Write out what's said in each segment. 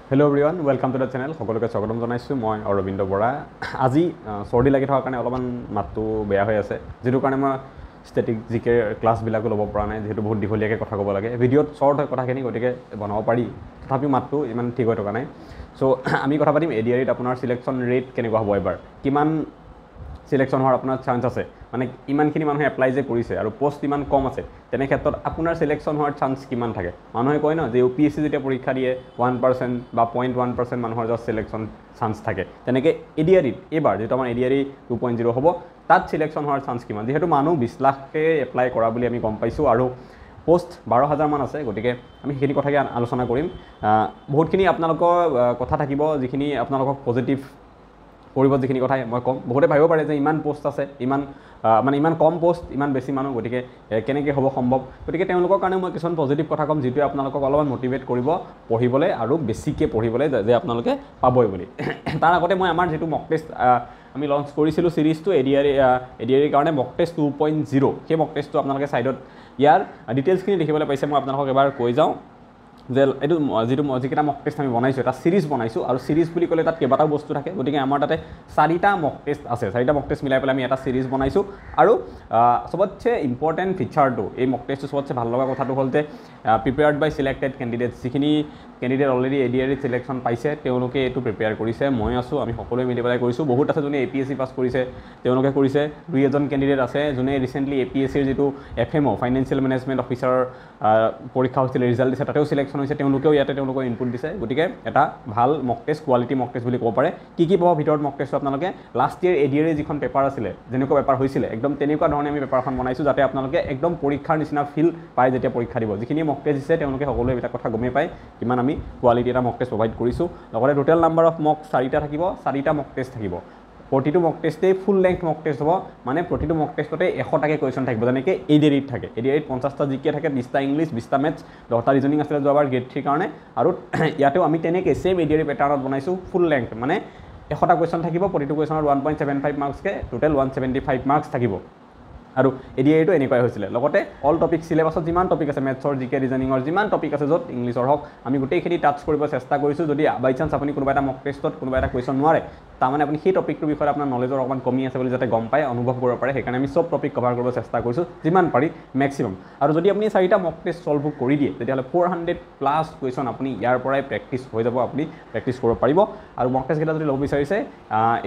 Hello everyone, welcome to the channel. সকলোকে স্বাগতম জনাইছো মই অৰবিন্দ বৰা। আজি সৰ্দি লাগি থকাৰ কাৰণে অলপমান মাতটো বেয়া হৈ আছে। যেটো কাৰণে মই ষ্টেটিক জিকে ক্লাছ বিলাকো ল'ব পৰা নাই যেহেতু বহুত দীঘলীয়াকৈ কথা ক'ব লাগে। ভিডিঅ'ত শৰ্ট হয় কথাখিনি গতিকে বনাব পাৰি। তথাপিও মাতটো ইমান ঠিক হৈ থকা নাই। সো আমি কথা পাতিম এডিআৰিত আপোনাৰ সিলেকশন ৰেট কেনেকুৱা হ'ব এবাৰ। কিমান সিলেকশন হোৱাৰ আপোনাৰ চান্স আছে মানে ইমানখিনি মানুহে এপ্লাই যে কৰিছে আৰু পোষ্ট ইমান কম আছে তেনে ক্ষেত্ৰত আপোনাৰ সিলেকশন হোৱাৰ চান্স কিমান থাকে মানুহে কয় ন যে ইউপিএসসি যেতিয়া পৰীক্ষা দিয়ে 1% বা 0.1% মানুহৰ জাস্ট সিলেকশন চান্স থাকে তেনেকৈ এডিআৰিত এবাৰ যেটো আমাৰ এডিআৰি 2.0 হ'ব তাত সিলেকশন হোৱাৰ চান্স কিমান যেহেতু মানুহ 20 লাখকে এপ্লাই কৰা বুলি আমি গম পাইছো আৰু পোষ্ট 12000 মান আছে গতিকে আমি সেইখিনি কথাকে আলোচনা কৰিম বহুতখিনি আপোনালোকৰ কথা থাকিব যিখিনি আপোনালোকক পজিটিভ কৰিব যিখিনি কথা মই কম বহুতে ভাবিব পাৰে যে ইমান পোষ্ট আছে ইমান মানে ইমান কম পোষ্ট ইমান বেছি মানুহ গতিকে কেনেকৈ হ'ব সম্ভৱ গতিকে তেওঁলোকৰ কাৰণে মই কিছুমান পজিটিভ কথা কম যিটো আপোনালোকক অলপমান মোটিভেট কৰিব পঢ়িবলৈ আৰু বেছিকৈ পঢ়িবলৈ যে আপোনালোকে পাবই বুলি তাৰ আগতে মই আমাৰ যেটো মক টেষ্ট আমি লঞ্চ কৰিছিলোঁ সিৰিজটো এডিআৰিৰ কাৰণে মক টেষ্ট 2.0 সেই মক টেষ্টটো আপোনালোকে সাইডত ইয়াৰ ডিটেইলছখিনি দেখিবলৈ পাইছে মই আপোনালোকক এবাৰ কৈ যাওঁ যে এটো যেটো যিকেইটা মক টেষ্ট আমি বনাইছো এটা সিরিজ বনাইছো আৰু সিৰিজ বুলি ক'লে তাত কেইবাটাও বস্তু থাকে গতিকে আমাৰ তাতে 4টা মক টেষ্ট আছে 4টা মক টেষ্ট মিলাই পেলাই আমি এটা সিরিজ বনাইছো আৰু সবতছে ইম্পৰ্টেন্ট ফিচাৰটো এই মক টেষ্টটো সবতছে ভাল লগা কথাটো হ'ল যে প্ৰিপেয়াৰ্ড বাই সিলেক্টেড ক্যান্ডিডেটস যিখিনি ক্যান্ডিডেট অলৰেডি এডিআৰি সিলেকশন পাইছে তেওঁলোকে এটো প্ৰিপেয়াৰ কৰিছে মই আছো আমি সকলোৱে মিলি পেলাই কৰিছো বহুত আছে যোনে এপিএসসি পাস কৰিছে তেওঁলোকে কৰিছে দুই এজন ক্যান্ডিডেট আছে যোনে ৰিসেন্টলি এপিএসসিৰ যেটো এফএমও ফাইনান্সিয়েল মেনেজমেন্ট অফিচাৰ পৰীক্ষা হৈছিল ৰিজাল্ট দিছে তাতেও সিলেকশন হৈছে তেওঁলোকেও ইয়াতে তেওঁলোকৰ ইনপুট দিছে গতিকে এটা ভাল মক টেষ্ট কোৱালিটি মক টেষ্ট বুলি ক'ব পাৰে কি পাব ভিতৰত মক টেষ্ট আপোনালোকে লাষ্ট ইয়াৰ এডিআৰি যিখন পেপাৰ আছিল যেনেকুৱা পেপাৰ হৈছিল একদম তেনেকুৱা ধৰণে আমি পেপাৰখন বনাইছো যাতে আপোনালোকে একদম পৰীক্ষাৰ নিচিনা ফিল পায় যেতিয়া পৰীক্ষা দিব যিখিনি মক টেষ্ট দিছে তেওঁলোকে সকলোৱে এটা কথা গমে পায় কিমান আমি কোৱালিটি এটা মক টেষ্ট প্ৰভাইড কৰিছো লগতে টোটাল নাম্বাৰ অফ মক 4টা থাকিব 4টা মক টেষ্ট থাকিব প্ৰতিটো মক টেষ্টে ফুল লেংথ মক টেষ্ট হ'ব মানে প্ৰতিটো মক টেষ্টতে 100টাকে কোৱেশ্চন থাকিব যেনেকৈ এডিআৰিত থাকে এডিআৰিত 50টা জিকে থাকে 20টা ইংলিছ 20টা মেথছ 10টা ৰিজনিং আছিল যোৱাবাৰ গ্ৰেড 3 কাৰণে আৰু ইয়াতেও আমি তেনেকৈ সেম এডিআৰি প্যাটাৰ্নত বনাইছো ফুল লেংথ মানে 100টা কোৱেশ্চন থাকিব প্ৰতিটো কোৱেশ্চনৰ 1.75 মাৰ্কছকে টোটাল 175 মাৰ্কছ থাকিব আৰু এডিআৰিটো এনেকৈ হৈছিল লগতে অল টপিক সিলেবাছত যিমান টপিক আছে মেথছৰ জিকে ৰিজনিংৰ যিমান টপিক আছে যত ইংলিছৰ হক আমি গোটেইখিনি টাচ কৰিব চেষ্টা কৰিছো যদি বাই চান্স আপুনি কোনোবা এটা মক টেষ্টত কোনোবা এটা কোৱেশ্চন নোৱাৰে তাৰমানে আপুনি সেই টপিকটোৰ বিষয়ে আপোনাৰ নলেজৰ অকমান কমি আছে বুলি যাতে গম পায় অনুভৱ কৰিব পাৰে সেইকাৰণে আমি সব টপিক কভাৰ কৰিব চেষ্টা কৰিছো যিমান পাৰি ম্যাক্সিমাম আৰু যদি আপুনি 4টা মক টেষ্ট সলভ কৰি দিয়ে তেতিয়াহলে 400 প্লাস কোৱেশ্চন আপুনি ইয়াৰ পৰাই প্ৰেক্টিস হৈ যাব আপুনি প্ৰেক্টিস কৰিব পাৰিব আৰু মক টেষ্ট কেইটা যদি ল'ব বিচাৰিছে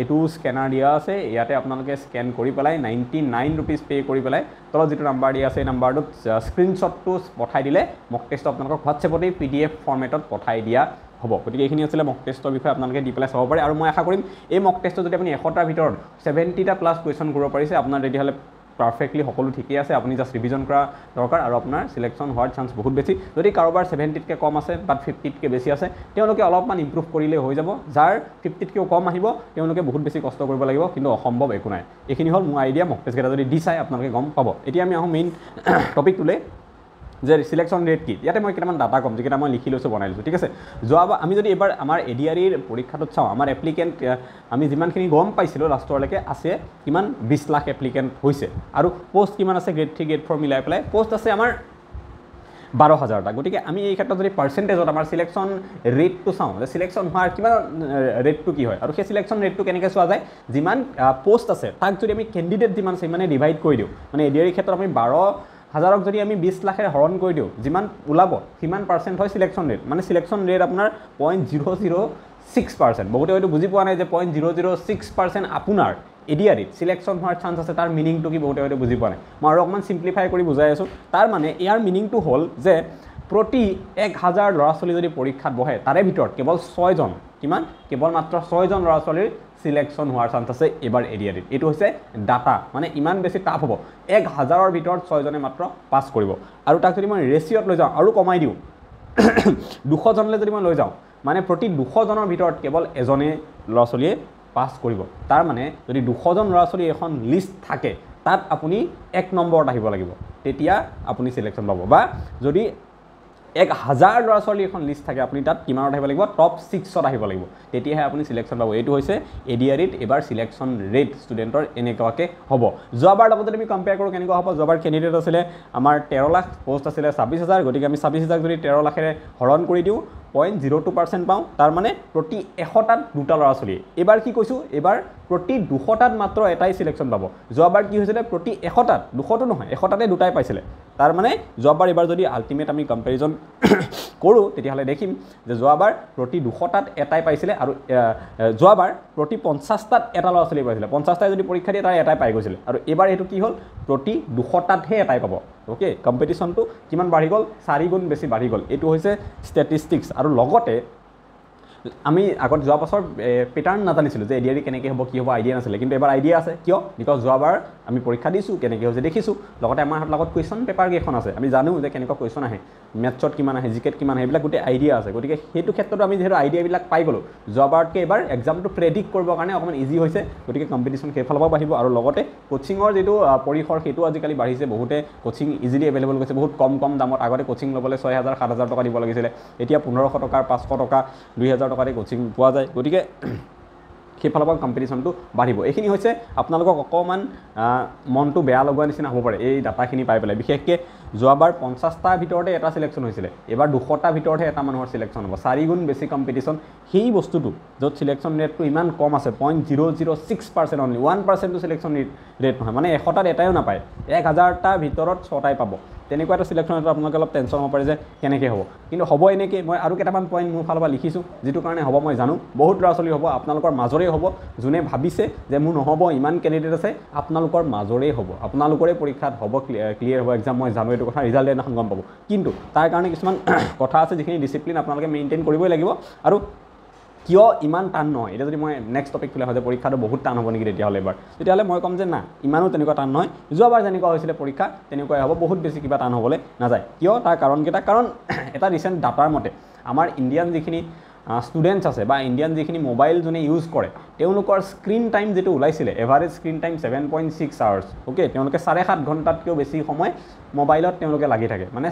এটো স্ক্যানাৰ দিয়া আছে ইয়াতে আপোনালোকে স্ক্যান কৰি পেলাই 99 रुपीस পে কৰি পেলাই তলত যেটো নাম্বাৰ দিয়া আছে এই নাম্বাৰটোত স্ক্ৰিনশ্বটটো পঠাই দিলে মক টেষ্ট আপোনালোকক হোৱাটছএপতে পিডিএফ ফৰমেটত পঠাই দিয়া হ'ব গতিকে এইখিনি আছিল মক টেষ্টৰ বিষয়ে আপোনালোকে দি পেলাই চাব পাৰে আৰু মই আশা কৰিম এই মক টেষ্টত যদি আপুনি 100টাৰ ভিতৰত 70টা প্লাস কোৱেশ্চন কৰিব পাৰিছে আপোনাৰ তেতিয়াহলে পাৰফেক্টলি সকলো ঠিকই আছে আপুনি জাস্ট ৰিভিজন কৰা দৰকাৰ আৰু আপোনাৰ সিলেকশন হোৱাৰ চান্স বহুত বেছি যদি কাৰোবাৰ 70তকে কম আছে বাট 50তকে বেছি আছে তেওঁলোকে অলপমান ইমপ্ৰুভ কৰিলে হৈ যাব যাৰ 50তকেও কম আহিব তেওঁলোকে বহুত বেছি কষ্ট কৰিব লাগিব কিন্তু অসম্ভৱ একো নাই এইখিনি হল মোৰ আইডিয়া মক টেষ্ট কেইটা যদি দি চাই আপোনালোকে গম পাব এতিয়া আমি আহো মেইন টপিকটোলে যে সিলেকশন ৰেট কি ইয়াতে মই কিমান ডাটা কম যেটা মই লিখি লৈছো বনাই লৈছো ঠিক আছে যোৱাবা আমি যদি এবাৰ আমাৰ এডিআৰিৰ পৰীক্ষাটোত চাও আমাৰ এপ্লিকেন্ট আমি যিমানখিনি গম পাইছিলো লাষ্টৰলৈকে আছে কিমান 20 লাখ এপ্লিকেন্ট হৈছে আৰু পোষ্ট কিমান আছে গ্ৰেড 3 গ্ৰেড 4 মিলাই পেলাই পোষ্ট আছে আমাৰ 12000টা গতিকে আমি এই ক্ষেত্ৰত যদি পাৰ্সেন্টেজত আমাৰ সিলেকশন ৰেটটো চাও যে সিলেকশন হোৱাৰ কিমান ৰেটটো কি হয় আৰু সেই সিলেকশন ৰেটটো কেনেকৈ চোৱা যায় যিমান পোষ্ট আছে তাক যদি আমি ক্যান্ডিডেট যিমান আছে মানে ডিভাইড কৰি দিও মানে এডিআৰিৰ ক্ষেত্ৰত আমি 12000ক যদি আমি 20 লাখেৰে হৰণ কৰি দিও যিমান ওলাব সিমান পাৰ্সেন্ট হয় সিলেকশন ৰেট মানে সিলেকশন ৰেট আপোনাৰ 0.006% বহুতে হয়তো বুজি পোৱা নাই যে 0.006% আপোনাৰ এডিআৰিত সিলেকশন হোৱাৰ চান্স আছে তাৰ মিনিংটো কি বহুতে হয়তো বুজি পোৱা নাই মই আৰু অকমান সিম্পলিফাই কৰি বুজাই আছো তাৰ মানে ইয়াৰ মিনিংটো হ'ল যে প্ৰতি 1000 ল'ৰা ছোৱালী যদি পৰীক্ষাত বহে তাৰে ভিতৰত কেৱল 6 জন কিমান কেৱল মাত্ৰ 6 জন ল'ৰা ছোৱালীৰ সিলেকশন হোৱাৰ চান্স আছে এবাৰ এডিআৰিত এটো হৈছে ডাটা মানে ইমান বেছি টাফ হ'ব 1000ৰ ভিতৰত 6 জনে মাত্ৰ পাস কৰিব আৰু তাক যদি মই ৰেশিওত লৈ যাওঁ আৰু কমাই দিও 200 জনলৈ যদি মই লৈ যাওঁ মানে প্ৰতি 200 জনৰ ভিতৰত কেৱল এজনে ল'ৰা ছোৱালীয়ে পাস কৰিব তাৰ মানে যদি 200 জন ল'ৰা ছোৱালী এখন লিষ্ট থাকে তাত আপুনি 1 নম্বৰত আহিব লাগিব তেতিয়া আপুনি সিলেকশন পাব বা যদি 1000 ল'ৰা ছোৱালী এখন লিষ্ট থাকে আপুনি তাত কিমানত আহিব লাগিব টপ 6ত আহিব লাগিব তেতিয়াহে আপুনি সিলেকশন পাব এটো হৈছে এডিআৰিত এবাৰ সিলেকশন ৰেট ষ্টুডেন্টৰ এনেকুৱাকে হ'ব যোৱাবাৰ লগত আমি কম্পেয়াৰ কৰো কেনেকুৱা হ'ব যোৱাবাৰ ক্যান্ডিডেট আছিল আমাৰ 13 লাখ পোষ্ট আছিল 26000 গতিকে আমি 26000 যদি 13 লাখেৰে হৰণ কৰি দিও 0.02% পাওঁ তাৰ মানে প্ৰতি 100টাত দুটা ল'ৰা ছোৱালী এবাৰ কি কৈছোঁ এবাৰ প্ৰতি 200টাত মাত্ৰ এটাই সিলেকশন পাব যোৱাবাৰ কি হৈছিলে প্ৰতি 100টাত 200টো নহয় 100টাতে দুটাই পাইছিলে তাৰ মানে যোৱাবাৰ এবাৰ যদি আলটিমেট আমি কম্পেৰিজন কৰোঁ তেতিয়াহ'লে দেখিম যে যোৱাবাৰ প্ৰতি 200টাত এটাই পাইছিলে আৰু যোৱাবাৰ প্ৰতি 50টাত এটা ল'ৰা ছোৱালী পাইছিলে 50টাই যদি পৰীক্ষা দিয়ে তাৰ এটাই পাই গৈছিলে আৰু এবাৰ এইটো কি হ'ল প্ৰতি 200টাতহে এটাই পাব ওকে কম্পিটিশনটো কিমান বাঢ়ি গ'ল 4 গুণ বেছি বাঢ়ি গ'ল এইটো হৈছে ষ্টেটিষ্টিক্স আৰু লগতে আমি আগত যোৱা বছৰ পেটাৰ্ন নাজানিছিলোঁ যে এডিআৰই কেনেকৈ হ'ব কি হ'ব আইডিয়া নাছিলে কিন্তু এবাৰ আইডিয়া আছে কিয় বিকজ যোৱাবাৰ আমি পৰীক্ষা দিছোঁ কেনেকৈ হৈছে দেখিছোঁ লগতে আমাৰ লগত কুৱেশ্যন পেপাৰ কেইখন আছে আমি জানো যে কেনেকুৱা কুৱেশ্যন আহে মেথছত কিমান আহে জিকেট কিমান আহে এইবিলাক গোটেই আইডিয়া আছে গতিকে সেইটো ক্ষেত্ৰত আমি যিহেতু আইডিয়াবিলাক পাই গ'লোঁ যোৱাবাৰতকৈ এবাৰ এক্সামটো প্ৰেডিক্ট কৰিবৰ কাৰণে অকণমান ইজি হৈছে গতিকে কম্পিটিশ্যন সেইফালৰ পৰা বাঢ়িব আৰু লগতে কোচিঙৰ যিটো পৰিসৰ সেইটো আজিকালি বাঢ়িছে বহুতে কোচিং ইজিলি এভেইলেবল হৈছে বহুত কম দামত আগতে কোচিং ল'বলৈ 6,000 7,000 টকা দিব লাগিছিলে এতিয়া 1500 টকাৰ 500 টকা 2,000 টকাতে কোচিং পোৱা যায় গতিকে সেইফালৰ পৰা কম্পিটিশ্যনটো বাঢ়িব এইখিনি হৈছে আপোনালোকক অকণমান মনটো বেয়া লগোৱা নিচিনা হ'ব পাৰে এই ডাটাখিনি পাই পেলাই বিশেষকৈ যোৱাবাৰ 50টাৰ ভিতৰতে এটা সিলেকশ্যন হৈছিলে এবাৰ 200টাৰ ভিতৰতহে এটা মানুহৰ সিলেকশ্যন হ'ব 4 গুণ বেছি কম্পিটিশ্যন সেই বস্তুটো য'ত সিলেকশ্যন ৰেটটো ইমান কম আছে 0.006% অনলি 1%টো সিলেকশ্যন ৰেট নহয় মানে 100টাত এটাইও নাপায় 1000টাৰ ভিতৰত 6টাই পাব তেনেকুৱা এটা সিলেকশ্যন এটা আপোনালোকে অলপ টেনশ্যন হ'ব পাৰে যে কেনেকৈ হ'ব কিন্তু হ'ব এনেকৈ মই আৰু কেইটামান পইণ্ট মোৰ ফালৰ পৰা লিখিছোঁ যিটো কাৰণে হ'ব মই জানো বহুত ল'ৰা ছোৱালী হ'ব আপোনালোকৰ মাজৰে হ'ব যোনে ভাবিছে যে মোৰ নহ'ব ইমান কেণ্ডিডেট আছে আপোনালোকৰ মাজৰে হ'ব আপোনালোকৰে পৰীক্ষাত হ'ব ক্লিয়াৰ হ'ব এক্সাম মই জানো এইটো কথা ৰিজাল্ট দিনাখন গম পাব কিন্তু তাৰ কাৰণে কিছুমান কথা আছে যিখিনি ডিচিপ্লিন আপোনালোকে মেইনটেইন কৰিবই লাগিব আৰু কিয় ইমান টান নহয় এটা যদি মই নেক্সট টপিক খোলা হয় যে পৰীক্ষাটো বহুত টান হ'ব নেকি তেতিয়াহ'লে মই ক'ম যে না ইমানো তেনেকুৱা টান নহয় যোৱাবাৰ যেনেকুৱা হৈছিলে পৰীক্ষা তেনেকুৱাই হ'ব বহুত বেছি কিবা টান হ'বলৈ নাযায় কিয় তাৰ কাৰণকেইটা কাৰণ এটা ৰিচেণ্ট ডাটাৰ মতে আমাৰ ইণ্ডিয়ান যিখিনি ষ্টুডেণ্টছ আছে বা ইণ্ডিয়ান যিখিনি মোবাইল যোনে ইউজ কৰে তেওঁলোকৰ স্ক্ৰীণ টাইম যিটো ওলাইছিলে average screen time 7.6 hours okay তেওঁলোকে 7.5 ঘণ্টাতকৈও বেছি সময় মোবাইলত তেওঁলোকে লাগি থাকে মানে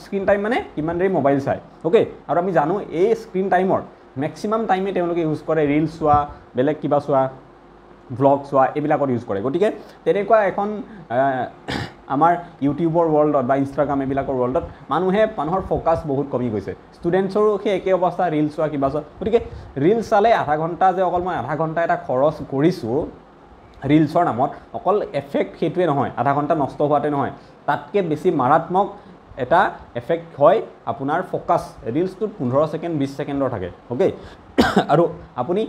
স্ক্ৰীণ টাইম মানে কিমান দেৰি মোবাইল চায় অ'কে আৰু আমি জানো এই স্ক্ৰীণ টাইমৰ মেক্সিমাম টাইমে তেওঁলোকে ইউজ কৰে ৰিলছ চোৱা বেলেগ কিবা চোৱা ব্লগ চোৱা এইবিলাকত ইউজ কৰে গতিকে তেনেকুৱা এখন আমাৰ ইউটিউবৰ ৱৰ্ল্ডত বা ইনষ্টাগ্ৰাম এইবিলাকৰ ৱৰ্ল্ডত মানুহৰ ফ'কাছ বহুত কমি গৈছে ষ্টুডেণ্টছৰো সেই একে অৱস্থা ৰিলছ চোৱা কিবা চোৱা গতিকে ৰিলছ চালে আধা ঘণ্টা যে অকল মই আধা ঘণ্টা এটা খৰচ কৰিছোঁ ৰিলছৰ নামত অকল এফেক্ট সেইটোৱে নহয় আধা ঘণ্টা নষ্ট হোৱাতে নহয় তাতকৈ বেছি মাৰাত্মক এটা এফেক্ট হয় আপোনাৰ ফ'কাছ ৰিলছটোত 15 ছেকেণ্ড 20 ছেকেণ্ডৰ থাকে অ'কে আৰু আপুনি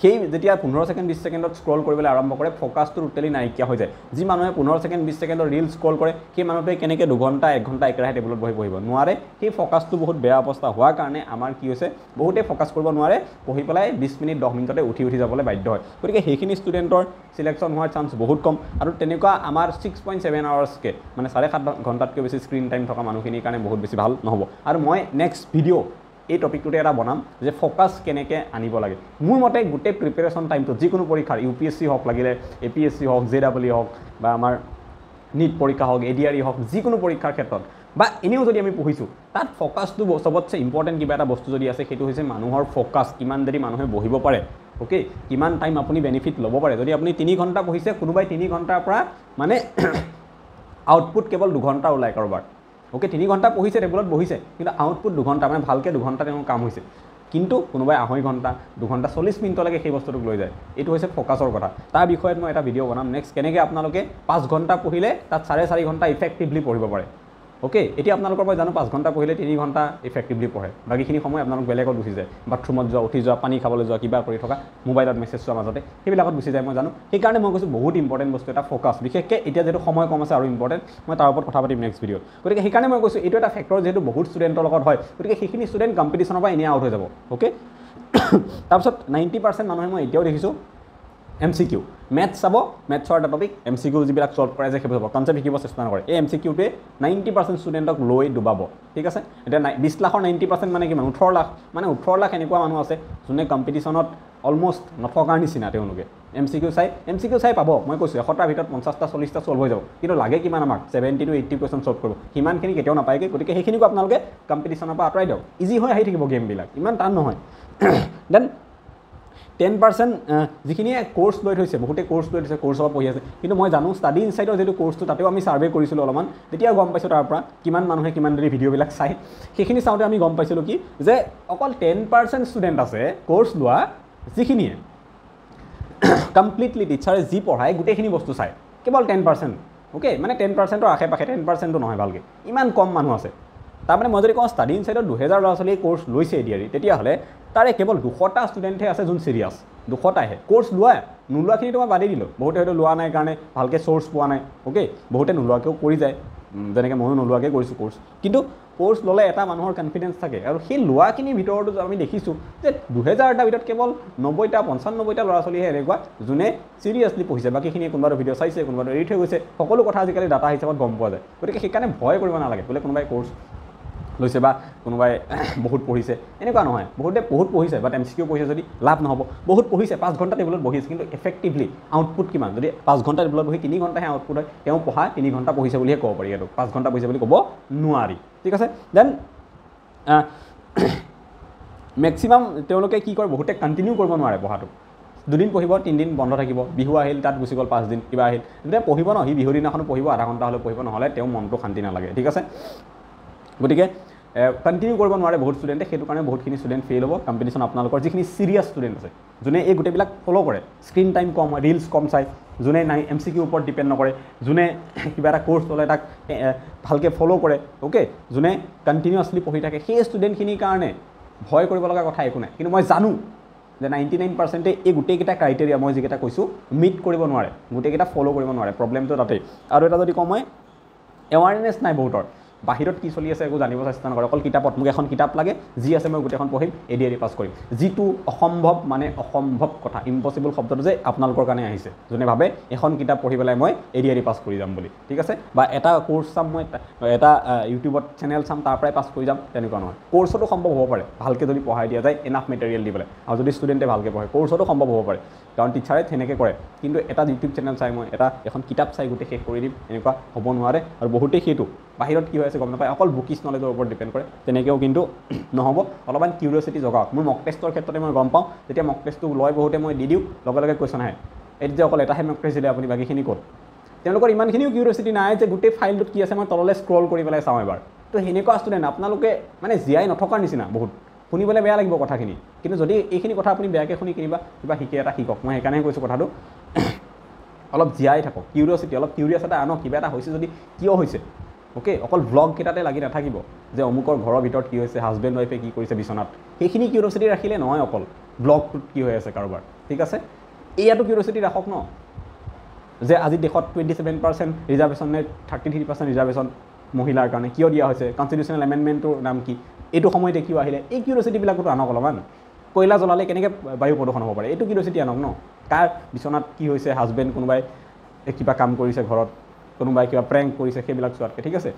সেই যেতিয়া 15 ছেকেণ্ড 20 ছেকেণ্ডত স্ক্ৰল কৰিবলৈ আৰম্ভ কৰে ফ'কাছটো টোটেলি নাইকিয়া হৈ যায় যি মানুহে 15 ছেকেণ্ড 20 ছেকেণ্ডৰ ৰিল স্ক্ৰল কৰে সেই মানুহটোৱে কেনেকৈ 2 ঘণ্টা 1 ঘণ্টা একেৰাহে টেবুলত বহিব নোৱাৰে সেই ফ'কাছটো বহুত বেয়া অৱস্থা হোৱাৰ কাৰণে আমাৰ কি হৈছে বহুতে ফ'কাছ কৰিব নোৱাৰে পঢ়ি পেলাই 20 মিনিট 10 মিনিটতে উঠি যাবলৈ বাধ্য হয় গতিকে সেইখিনি ষ্টুডেণ্টৰ চিলেকশ্যন হোৱাৰ চান্স বহুত কম আৰু তেনেকুৱা আমাৰ 6.7 আৱাৰ্ছকৈ মানে 7.5 ঘণ্টাতকৈ বেছি স্ক্ৰীণ টাইম থকা মানুহখিনিৰ কাৰণে বহুত বেছি ভাল নহ'ব আৰু মই নেক্সট ভিডিঅ' এই টপিকটোতে এটা বনাম যে ফ'কাছ কেনেকৈ আনিব লাগে মোৰ মতে গোটেই প্ৰিপেৰেশ্যন টাইমটো যিকোনো পৰীক্ষাৰ UPSC হওক লাগিলে APSC হওক JEE হওক বা আমাৰ নীট পৰীক্ষা হওক ADRE হওক যিকোনো পৰীক্ষাৰ ক্ষেত্ৰত বা এনেও যদি আমি পঢ়িছোঁ তাত ফ'কাছটো চবতছে ইম্পৰ্টেণ্ট কিবা এটা বস্তু যদি আছে সেইটো হৈছে মানুহৰ ফ'কাছ কিমান দেৰি মানুহে বহিব পাৰে অ'কে কিমান টাইম আপুনি বেনিফিট ল'ব পাৰে যদি আপুনি 3 ঘণ্টা পঢ়িছে কোনোবাই 3 ঘণ্টাৰ পৰা মানে আউটপুট কেৱল 2 ঘণ্টা ওলায় কাৰোবাৰ ওকে 3 ঘণ্টা পঢ়িছে টেবুলত বহিছে কিন্তু আউটপুট 2 ঘণ্টা মানে ভালকৈ 2 ঘণ্টা তেওঁৰ কাম হৈছে কিন্তু কোনোবাই 2.5 ঘণ্টা 2 ঘণ্টা 40 মিনিটলৈকে সেই বস্তুটোক লৈ যায় এইটো হৈছে ফ'কাছৰ কথা তাৰ বিষয়ত মই এটা ভিডিঅ' বনাম নেক্সট কেনেকৈ আপোনালোকে 5 ঘণ্টা পঢ়িলে তাত 4.5 ঘণ্টা ইফেক্টিভলি পঢ়িব পাৰে ওকে এতিয়া আপোনালোকৰ মই জানো 5 ঘণ্টা পঢ়িলে 3 ঘণ্টা ইফেক্টিভলি পঢ়ে বাকীখিনি সময় আপোনালোক বেলেগত গুচি যায় বাথৰুমত যোৱা উঠি যোৱা পানী খাবলৈ যোৱা কিবা কৰি থকা মোবাইলত মেছেজ চোৱাৰ মাজতে সেইবিলাকত গুচি যায় মই জানো সেইকাৰণে মই কৈছোঁ বহুত ইম্পৰ্টেণ্ট বস্তু এটা ফ'কাছ বিশেষকৈ এতিয়া যিহেতু সময় কম আছে আৰু ইম্পৰ্টেণ্ট মই তাৰ ওপৰত কথা পাতিম নেক্সট ভিডিঅ'ত গতিকে সেইকাৰণে মই কৈছোঁ এইটো এটা ফেক্টৰ যিহেতু বহুত ষ্টুডেণ্টৰ লগত হয় গতিকে সেইখিনি ষ্টুডেণ্ট কম্পিটিশ্যনৰ পৰা এনেই আউট হৈ যাব অ'কে তাৰপিছত 90% মানুহে মই এতিয়াও দেখিছোঁ MCQ মেথছ চাব মেথছৰ এটা টপিক MCQ যিবিলাক ছল্ভ কৰে যে সেইবোৰ চাব কনচেপ্ট শিকিব চেষ্টা নকৰে এই MCQটোৱে 90% ষ্টুডেণ্টক লৈ ডুবাব ঠিক আছে এতিয়া 20 লাখৰ 90% মানে কিমান 18 লাখ মানে 18 লাখ এনেকুৱা মানুহ আছে যোনে কম্পিটিশ্যনত অলমষ্ট নথকাৰ নিচিনা তেওঁলোকে MCQ চাই পাব মই কৈছোঁ 100টাৰ ভিতৰত 50টা 40টা ছল্ভ হৈ যাব কিন্তু লাগে কিমান আমাক 70 to 80 কুৱেশ্যন ছল্ভ কৰিব সিমানখিনি কেতিয়াও নাপায়গৈ গতিকে সেইখিনিকো আপোনালোকে কম্পিটিশ্যনৰ পৰা আঁতৰাই দিয়ক ইজি হৈ আহি থাকিব গেমবিলাক ইমান টান নহয় দেন 10% যিখিনিয়ে কোৰ্চ লৈ থৈছে বহুতে কোৰ্চ লৈ থৈছে কোৰ্চৰ পঢ়ি আছে কিন্তু মই জানো ষ্টাডি ইনচাইটৰ যিটো কোৰ্চটো তাতেও আমি ছাৰ্ভে কৰিছিলোঁ অলপমান তেতিয়া গম পাইছোঁ তাৰ পৰা কিমান মানুহে কিমান দেৰি ভিডিঅ'বিলাক চাই সেইখিনি চাওঁতে আমি গম পাইছিলোঁ কি যে অকল 10% ষ্টুডেণ্ট আছে কোৰ্চ লোৱা যিখিনিয়ে কমপ্লিটলি টিচাৰে যি পঢ়ায় গোটেইখিনি বস্তু চায় কেৱল 10% অ'কে মানে 10%ৰ আশে পাশে 10%টো নহয় ভালকৈ ইমান কম মানুহ আছে তাৰমানে মই যদি কওঁ ষ্টাডি ইনচাইটৰ 2000 ল'ৰা ছোৱালীয়ে কোৰ্চ লৈছে এডিআৰি তেতিয়াহ'লে তাৰে কেৱল 200টা ষ্টুডেণ্টহে আছে যোন চিৰিয়াছ 200টাহে কোৰ্চ লোৱা নোলোৱাখিনিতো মই বাদেই দিলোঁ বহুতে হয়তো লোৱা নাই কাৰণে ভালকৈ চ'ৰ্চ পোৱা নাই অ'কে বহুতে নোলোৱাকৈও কৰি যায় যেনেকৈ ময়ো নোলোৱাকৈ কৰিছোঁ কোৰ্চ কিন্তু কোৰ্চ ল'লে এটা মানুহৰ কনফিডেঞ্চ থাকে আৰু সেই লোৱাখিনিৰ ভিতৰতো আমি দেখিছোঁ যে 2000টাৰ ভিতৰত কেৱল 90টা 95টা ল'ৰা ছোৱালীহে এনেকুৱা যোনে চিৰিয়াছলি পঢ়িছে বাকীখিনিয়ে কোনোবাটো ভিডিঅ' চাইছে কোনোবাটো এৰি থৈ গৈছে সকলো কথা আজিকালি ডাটা হিচাপত গম পোৱা যায় গতিকে সেইকাৰণে ভয় কৰিব নালাগে বোলে কোনোবাই কোৰ্চ লৈছে বা কোনোবাই বহুত পঢ়িছে এনেকুৱা নহয় বহুতে বহুত পঢ়িছে বাট MCQ পঢ়িছে যদি লাভ নহ'ব বহুত পঢ়িছে 5 ঘণ্টা টেবুলত বহি আছে কিন্তু এফেক্টিভলি আউটপুট কিমান যদি 5 ঘণ্টা টেবুলত বহি 3 ঘণ্টাহে আউটপুট হয় তেওঁ পঢ়া 3 ঘণ্টা পঢ়িছে বুলিহে ক'ব পাৰি এইটো 5 ঘণ্টা পঢ়িছে বুলি ক'ব নোৱাৰি ঠিক আছে দেন মেক্সিমাম তেওঁলোকে কি কৰে বহুতে কণ্টিনিউ কৰিব নোৱাৰে পঢ়াটো 2 দিন পঢ়িব 3 দিন বন্ধ থাকিব বিহু আহিল তাত গুচি গ'ল 5 দিন কিবা আহিল তেতিয়া পঢ়িব ন সি বিহুৰ দিনাখনো পঢ়িব আধা ঘণ্টা হ'লেও পঢ়িব নহ'লে তেওঁ মনটো শান্তি নালাগে ঠিক আছে গতিকে কণ্টিনিউ কৰিব নোৱাৰে বহুত ষ্টুডেণ্টে সেইটো কাৰণে বহুতখিনি ষ্টুডেণ্ট ফেইল হ'ব কম্পিটিশ্যন আপোনালোকৰ যিখিনি চিৰিয়াছ ষ্টুডেণ্ট আছে যোনে এই গোটেইবিলাক ফ'ল' কৰে স্ক্ৰীণ টাইম কম হয় ৰিলছ কম চাই যোনে MCQ ওপৰত ডিপেণ্ড নকৰে যোনে কিবা এটা কোৰ্চ ল'লে তাক ভালকৈ ফ'ল' কৰে অ'কে যোনে কণ্টিনিউৱাছলি পঢ়ি থাকে সেই ষ্টুডেণ্টখিনিৰ কাৰণে ভয় কৰিব লগা কথা একো নাই কিন্তু মই জানো যে 99%ে এই গোটেইকেইটা ক্ৰাইটেৰিয়া মই যিকেইটা কৈছোঁ মিট কৰিব নোৱাৰে গোটেইকেইটা ফ'ল' কৰিব নোৱাৰে প্ৰব্লেমটো তাতেই আৰু এটা যদি কওঁ মই এৱাৰনেছ নাই বহুতৰ বাহিৰত কি চলি আছে একো জানিব চেষ্টা নকৰে অকল কিতাপত মোক এখন কিতাপ লাগে যি আছে মই গোটেইখন পঢ়িম এডিআৰি পাছ কৰিম যিটো অসম্ভৱ মানে অসম্ভৱ কথা ইম্পচিবল শব্দটো যে আপোনালোকৰ কাৰণে আহিছে যোনে ভাবে এখন কিতাপ পঢ়ি পেলাই মই এডিআৰি পাছ কৰি যাম বুলি ঠিক আছে বা এটা কোৰ্চ চাম মই এটা ইউটিউবত চেনেল চাম তাৰ পৰাই পাছ কৰি যাম তেনেকুৱা নহয় কোৰ্চতো সম্ভৱ হ'ব পাৰে ভালকৈ যদি পঢ়াই দিয়া যায় এনাফ মেটেৰিয়েল দি পেলাই আৰু যদি ষ্টুডেণ্টে ভালকৈ পঢ়ে কোৰ্চতো সম্ভৱ হ'ব পাৰে কাৰণ টিচাৰে তেনেকৈ কৰে কিন্তু এটা ইউটিউব চেনেল চাই মই এখন কিতাপ চাই গোটেই শেষ কৰি দিম এনেকুৱা হ'ব নোৱাৰে আৰু বহুতেই সেইটো বাহিৰত কি হৈ আছে গম নাপায় অকল বুকিছ নলেজৰ ওপৰত ডিপেণ্ড কৰে তেনেকৈও কিন্তু নহ'ব অলপমান কিউৰিয়চিটি জগাওক মোৰ মক টেষ্টৰ ক্ষেত্ৰতে মই গম পাওঁ যেতিয়া মক টেষ্টটো লয় বহুতে মই দি দিওঁ লগে লগে কুৱেশ্যন আহে এইটো যে অকল এটাহে মক টেষ্ট দিলে আপুনি বাকীখিনি ক'ত তেওঁলোকৰ ইমানখিনিও কিউৰিয়চিটি নাই যে গোটেই ফাইলটোত কি আছে মই তললৈ স্ক্ৰল কৰি পেলাই চাওঁ এবাৰ তো সেনেকুৱা ষ্টুডেণ্ট আপোনালোকে মানে জীয়াই নথকাৰ নিচিনা বহুত শুনিবলৈ বেয়া লাগিব কথাখিনি কিন্তু যদি এইখিনি কথা আপুনি বেয়াকৈ শুনি কিবা শিকি এটা শিকক মই সেইকাৰণে কৈছোঁ কথাটো অলপ জীয়াই থাকক কিউৰিয়চিটি অলপ কিউৰিয়াছ এটা আনক কিবা এটা হৈছে যদি কিয় হৈছে অ'কে অকল ব্লগ কেইটাতে লাগি নাথাকিব যে অমুকৰ ঘৰৰ ভিতৰত কি হৈছে হাজবেণ্ড ৱাইফে কি কৰিছে বিচনাত সেইখিনি কিউৰিয়চিটি ৰাখিলে নহয় অকল ব্লগটোত কি হৈ আছে কাৰোবাৰ ঠিক আছে এয়াতো কিউৰিয়চিটি ৰাখক ন যে আজি দেশত 27% ৰিজাৰ্ভেশ্যন নে 33% ৰিজাৰ্ভেশ্যন মহিলাৰ কাৰণে কিয় দিয়া হৈছে কনষ্টিটিউশ্যনেল এমেণ্ডমেণ্টটোৰ নাম কি এইটো সময়তে কিয় আহিলে এই কিউৰিয়চিটিবিলাকতো আনক অলপমান কয়লা জ্বলালে কেনেকৈ বায়ু প্ৰদূষণ হ'ব পাৰে এইটো কিউৰিয়চিটি আনক ন কাৰ বিচনাত কি হৈছে হাজবেণ্ড কোনোবাই কিবা কাম কৰিছে ঘৰত কোনোবাই কিবা প্ৰেংক কৰিছে সেইবিলাক চোৱাতকৈ ঠিক আছে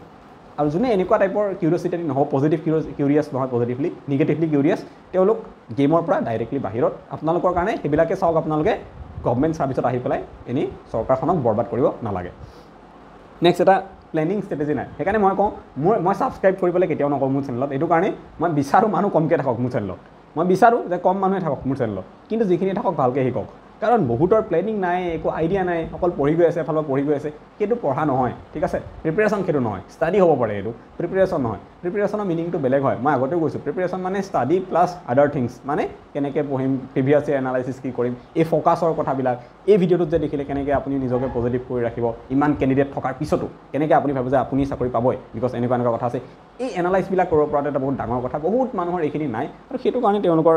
আৰু যোনে এনেকুৱা টাইপৰ কিউৰিয়চিটি নহ'ব পজিটিভ কিউৰিয়াছ নহয় পজিটিভলি নিগেটিভলি কিউৰিয়াছ তেওঁলোক গেমৰ পৰা ডাইৰেক্টলি বাহিৰত আপোনালোকৰ কাৰণে সেইবিলাকে চাওক আপোনালোকে গভৰ্ণমেণ্ট ছাৰ্ভিচত আহি পেলাই এনেই চৰকাৰখনক বৰবাদ কৰিব নালাগে নেক্সট এটা প্লেনিং ষ্ট্ৰেটেজি নাই সেইকাৰণে মই কওঁ মই ছাবস্ক্ৰাইব কৰিবলৈ কেতিয়াও নকওঁ মোৰ চেনেলত এইটো কাৰণে মই বিচাৰোঁ মানুহ কমকৈ থাকক মোৰ চেনেলত মই বিচাৰোঁ যে কম মানুহে থাকক মোৰ চেনেলত কিন্তু যিখিনি থাকক ভালকৈ শিকক কাৰণ বহুতৰ প্লেনিং নাই একো আইডিয়া নাই অকল পঢ়ি গৈ আছে এফালৰ পঢ়ি গৈ আছে সেইটো পঢ়া নহয় ঠিক আছে প্ৰিপেৰেশ্যন সেইটো নহয় ষ্টাডি হ'ব পাৰে এইটো প্ৰিপেৰেশ্যন নহয় প্ৰিপেৰেশ্যনৰ মিনিংটো বেলেগ হয় মই আগতেও কৈছোঁ প্ৰিপেৰেশ্যন মানে ষ্টাডি প্লাছ আদাৰ থিংছ মানে কেনেকৈ পঢ়িম প্ৰিভিয়াছ ইয়েৰ এনালাইচিছ কি কৰিম এই ফ'কাছৰ কথাবিলাক এই ভিডিঅ'টোত যে দেখিলে কেনেকৈ আপুনি নিজকে পজিটিভ কৰি ৰাখিব ইমান কেণ্ডিডেট থকাৰ পিছতো কেনেকৈ আপুনি ভাবে যে আপুনি চাকৰি পাবই বিকজ এনেকুৱা কথা আছে এই এনালাইজবিলাক কৰিব পৰাটো এটা বহুত ডাঙৰ কথা বহুত মানুহৰ এইখিনি নাই আৰু সেইটো কাৰণে তেওঁলোকৰ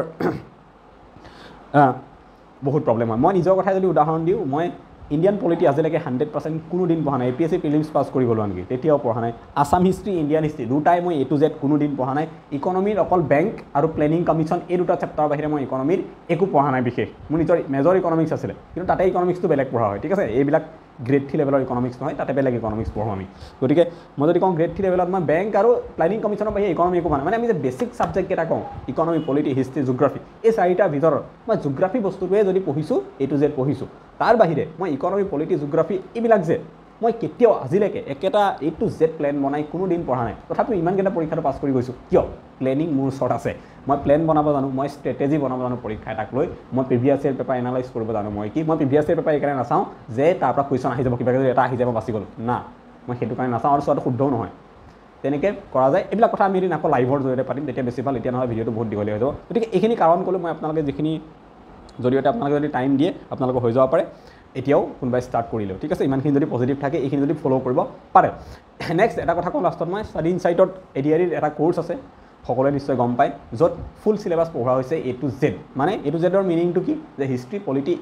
বহুত প্ৰব্লেম হয় মই নিজৰ কথাই যদি উদাহৰণ দিওঁ মই ইণ্ডিয়ান পলিটি আজিলৈকে 100% কোনো দিন পঢ়া নাই APSC প্ৰিলিমছ পাছ কৰি গ'লোঁ আনকি তেতিয়াও পঢ়া নাই আছাম হিষ্ট্ৰী ইণ্ডিয়ান হিষ্ট্ৰী দুটাই মই A to Z কোনো দিন পঢ়া নাই ইকনমিৰ অকল বেংক আৰু প্লেনিং কমিশ্যন এই দুটা চেপ্টাৰৰ বাহিৰে মই ইকনমিৰ একো পঢ়া নাই বিশেষ মোৰ নিজৰ মেজৰ ইকনমিক্স আছিলে কিন্তু তাতে ইকনমিক্সটো বেলেগ পঢ়া হয় ঠিক আছে এইবিলাক গ্ৰেড 3 লেভেলৰ ইকনমিক্স নহয় তাতে বেলেগ ইকনমিক্স পঢ়োঁ আমি গতিকে মই যদি কওঁ গ্ৰেড 3 লেভেলত মই বেংক আৰু প্লেনিং কমিশ্যনৰ বাহিৰে ইকনমি একো মানে আমি যে বেছিক ছাবজেক্টকেইটা কওঁ ইকনমি পলিটি হিষ্ট্ৰী জিঅ'গ্ৰাফী এই চাৰিটাৰ ভিতৰত মই জিঅ'গ্ৰাফী বস্তুটোৱে যদি পঢ়িছোঁ A to Z পঢ়িছোঁ তাৰ বাহিৰে মই ইকনমি পলিটি জিঅ'গ্ৰাফী এইবিলাক যে মই কেতিয়াও আজিলৈকে একেটা A to Z প্লেন বনাই কোনো দিন পঢ়া নাই তথাপিও ইমানকেইটা পৰীক্ষাটো পাছ কৰি গৈছোঁ কিয় প্লেনিং মোৰ ওচৰত আছে মই প্লেন বনাব জানো মই ষ্ট্ৰেটেজি বনাব জানো পৰীক্ষা এটাক লৈ মই প্ৰিভিয়াছ ইয়েৰ পেপাৰ এনালাইজ কৰিব জানো মই প্ৰিভিয়াছ ইয়েৰ পেপাৰ এইকাৰণে নাচাওঁ যে তাৰ পৰা কুৱেশ্যন আহি যাব কিবা যদি এটা আহি যাব বাচি গ'ল না মই সেইটো কাৰণে নাচাওঁ আৰু চোৱাটো শুদ্ধও নহয় তেনেকৈ কৰা যায় এইবিলাক কথা আমি এদিন আকৌ লাইভৰ জৰিয়তে পাতিম তেতিয়া বেছি ভাল এতিয়া নহয় ভিডিঅ'টো বহুত দীঘলীয়া হৈ যাব গতিকে এইখিনি কাৰণ ক'লো মই আপোনালোকে যিখিনি জৰিয়তে আপোনালোকে যদি টাইম দিয়ে আপোনালোকৰ হৈ যাব পাৰে এতিয়াও কোনোবাই ষ্টাৰ্ট কৰিলেও ঠিক আছে ইমানখিনি যদি পজিটিভ থাকে এইখিনি যদি ফ'ল' কৰিব পাৰে নেক্সট এটা কথা কওঁ লাষ্টত মই ষ্টাডি ইনচাইটত ADREৰ এটা কোৰ্চ আছে সকলোৱে নিশ্চয় গম পায় য'ত ফুল চিলেবাছ পঢ়োৱা হৈছে A to Z মানে A to Zৰ মিনিংটো কি যে হিষ্ট্ৰী পলিটি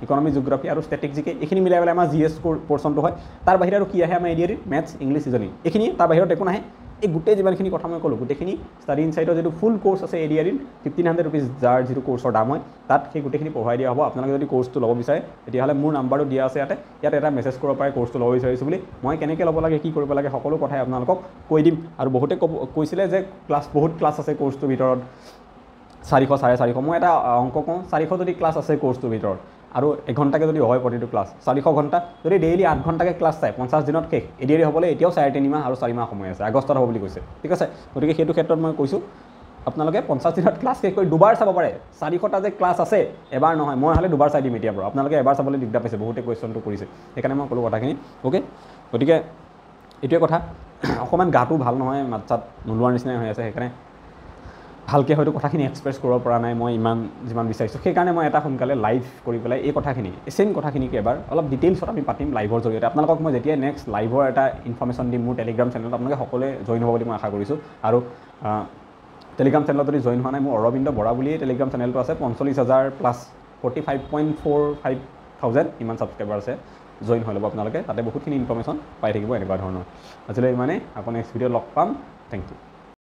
ইকনমি জিঅ'গ্ৰাফী আৰু ষ্টেটিক জিকে এইখিনি মিলাই পেলাই আমাৰ GS পৰ্চনটো হয় তাৰ বাহিৰে আৰু কি আহে আমাৰ ADREৰ মেথছ ইংলিছ ৰিজনিং এইখিনি তাৰ বাহিৰত একো নাহে এই গোটেই যিমানখিনি কথা মই ক'লোঁ গোটেইখিনি ষ্টাডি ইনচাইটৰ যিটো ফুল কোৰ্চ আছে ADREৰ 1500 rupees যাৰ যিটো কোৰ্চৰ দাম হয় তাত সেই গোটেইখিনি পঢ়াই দিয়া হ'ব আপোনালোকে যদি কোৰ্চটো ল'ব বিচাৰে তেতিয়াহ'লে মোৰ নাম্বাৰটো দিয়া আছে ইয়াত এটা মেছেজ কৰিব পাৰে কোৰ্চটো ল'ব বিচাৰিছোঁ বুলি মই কেনেকৈ ল'ব লাগে কি কৰিব লাগে সকলো কথাই আপোনালোকক কৈ দিম আৰু বহুতে কৈছিলে যে বহুত ক্লাছ আছে কোৰ্চটোৰ ভিতৰত 400 450 মই এটা অংক কওঁ 400 যদি ক্লাছ আছে কোৰ্চটোৰ ভিতৰত আৰু 1 ঘণ্টাকৈ যদি হয় প্ৰতিটো ক্লাছ 400 ঘণ্টা যদি ডেইলি 8 ঘণ্টাকৈ ক্লাছ চাই 50 দিনত শেষ ADRE হ'বলৈ এতিয়াও 3.5 মাহ আৰু 4 মাহ সময় আছে আগষ্টত হ'ব বুলি কৈছে ঠিক আছে গতিকে সেইটো ক্ষেত্ৰত মই কৈছোঁ আপোনালোকে 50 দিনত ক্লাছ শেষ কৰি দুবাৰ চাব পাৰে 400টা যে ক্লাছ আছে এবাৰ নহয় মই হ'লে দুবাৰ চাই দিম এতিয়াৰ পৰা আপোনালোকে এবাৰ চাবলৈ দিগদাৰ পাইছে বহুতে কুৱেশ্যনটো কৰিছে সেইকাৰণে মই ক'লোঁ কথাখিনি অ'কে গতিকে এইটোৱে কথা অকণমান গাটো ভাল নহয় মাত চাত নোলোৱাৰ নিচিনাই হৈ আছে সেইকাৰণে ভালকৈ হয়তো কথাখিনি এক্সপ্ৰেছ কৰিব পৰা নাই মই যিমান বিচাৰিছোঁ সেইকাৰণে মই এটা সোনকালে লাইভ কৰি পেলাই এই কথাখিনি চেম কথাখিনিকে এবাৰ অলপ ডিটেইলছত আমি পাতিম লাইভৰ জৰিয়তে আপোনালোকক মই যেতিয়া নেক্সট লাইভৰ এটা ইনফৰ্মেশ্যন দিম মোৰ টেলিগ্ৰাম চেনেলত আপোনালোকে সকলোৱে জইন হ'ব বুলি মই আশা কৰিছোঁ আৰু টেলিগ্ৰাম চেনেলত যদি জইন হোৱা নাই মোৰ অৰবিন্দ বৰা বুলিয়ে টেলিগ্ৰাম চেনেলটো আছে 45,000 প্লাছ 45.45,000 ইমান ছাবস্ক্ৰাইবাৰ আছে জইন হৈ ল'ব আপোনালোকে তাতে বহুতখিনি ইনফৰ্মেশ্যন পাই থাকিব এনেকুৱা ধৰণৰ আজিলৈ ইমানে আকৌ নেক্সট ভিডিঅ'ত লগ পাম থেংক ইউ